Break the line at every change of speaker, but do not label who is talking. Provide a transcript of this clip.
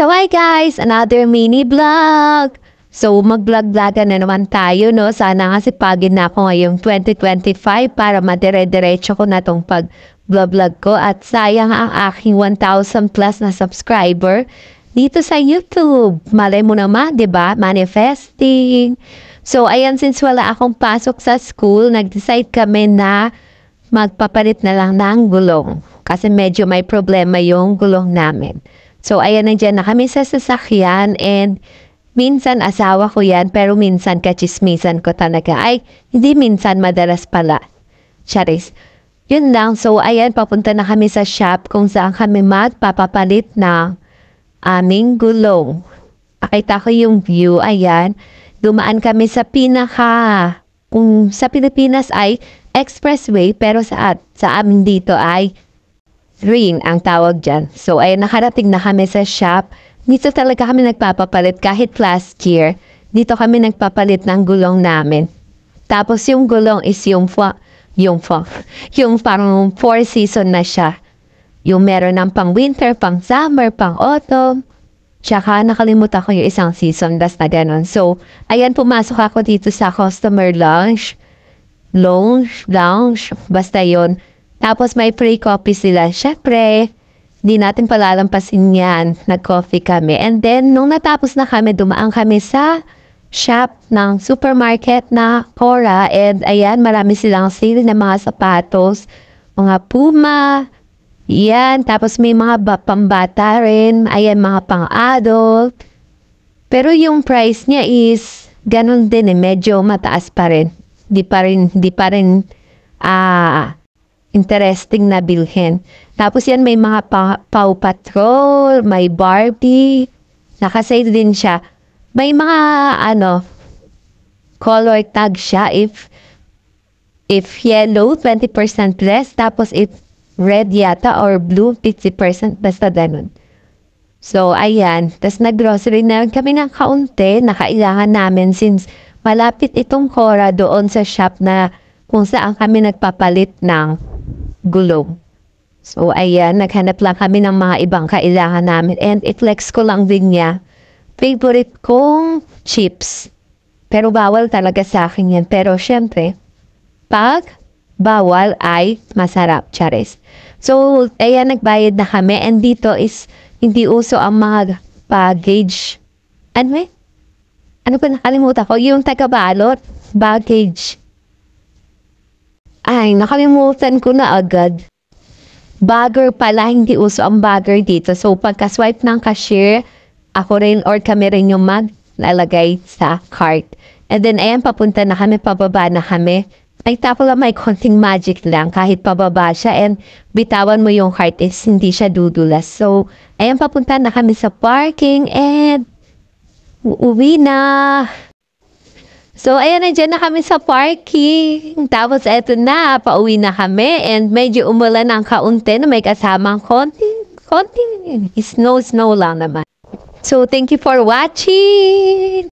So hi guys, another mini vlog. So mag-vlog-vlogan na naman tayo, no? Sana nga sipagin na ako ngayong 2025 para madire-diretso ko na tong pag-vlog ko. At sayang ang aking 1,000 plus na subscriber dito sa YouTube. Malay mo naman, di ba? Manifesting. So ayan, since wala akong pasok sa school, nag-decide kami na magpapalit na lang ng gulong. Kasi medyo may problema yung gulong namin. So ayan, nandiyan na kami sa sasakyan and minsan asawa ko yan pero minsan kachismisan ko talaga. Ay, hindi minsan, madalas pala. Charis. Yun lang. So ayan, papunta na kami sa shop kung saan kami magpapapalit ng aming gulong. Nakita ko yung view. Ayan. Dumaan kami sa kung sa Pilipinas ay expressway pero sa amin dito ay ring ang tawag dyan. So ay nakarating na kami sa shop. Dito talaga kami nagpapapalit kahit last year. Dito kami nagpapalit ng gulong namin. Tapos yung gulong is yung parang 4 season na siya. Yung meron ng pang winter, pang summer, pang autumn. Tsaka nakalimutan ko yung isang season. Das na ganun. So ayan, pumasok ako dito sa customer lounge. Basta yon. Tapos may free coffee sila. Syempre, di natin palalampasin yan. Nag-coffee kami. And then, nung natapos na kami, dumaan kami sa shop ng supermarket na Cora. And ayan, marami silang sale na mga sapatos. Mga Puma. Yan. Tapos may mga pambata rin. Ayan, mga pang-adult. Pero yung price niya is ganun din eh. Medyo mataas pa rin. Di pa rin interesting na bilhin. Tapos yan, may mga Paw Patrol, may Barbie. Nakasale din siya. May mga color tag siya. If yellow, 20% less. Tapos if red yata or blue, 50%. Basta ganun. So, ayan. Tapos nag-grocery na kami ng kaunti na kailangan namin since malapit itong Cora doon sa shop na kung saan kami nagpapalit ng gulong. So, ayan, naghanap lang kami ng mga ibang kailangan namin. And i-flex ko lang din niya. Favorite kong chips. Pero bawal talaga sa akin yan. Pero syempre, pag bawal ay masarap. Charis. So, ayan, nagbayad na kami. And dito is, hindi uso ang mga package. Ano pa nakalimutan ko? Yung taga-balot. Baggage. Ay, nakalimutan ko na agad. Bagger pala, hindi uso ang bagger dito. So, pagka-swipe ng cashier, ako rin or kami rin yung maglalagay sa cart. And then, ayan, papunta na kami, pababa na kami. Ay, tapo lang, may konting magic lang kahit pababa siya. And bitawan mo yung cart is hindi siya dudulas. So, ayan, papunta na kami sa parking and uuwi na. So, ayan, nandiyan na kami sa parking. Tapos, eto na, pauwi na kami. And medyo umulan ng kaunti na may kasamang konting snow lang naman. So, thank you for watching.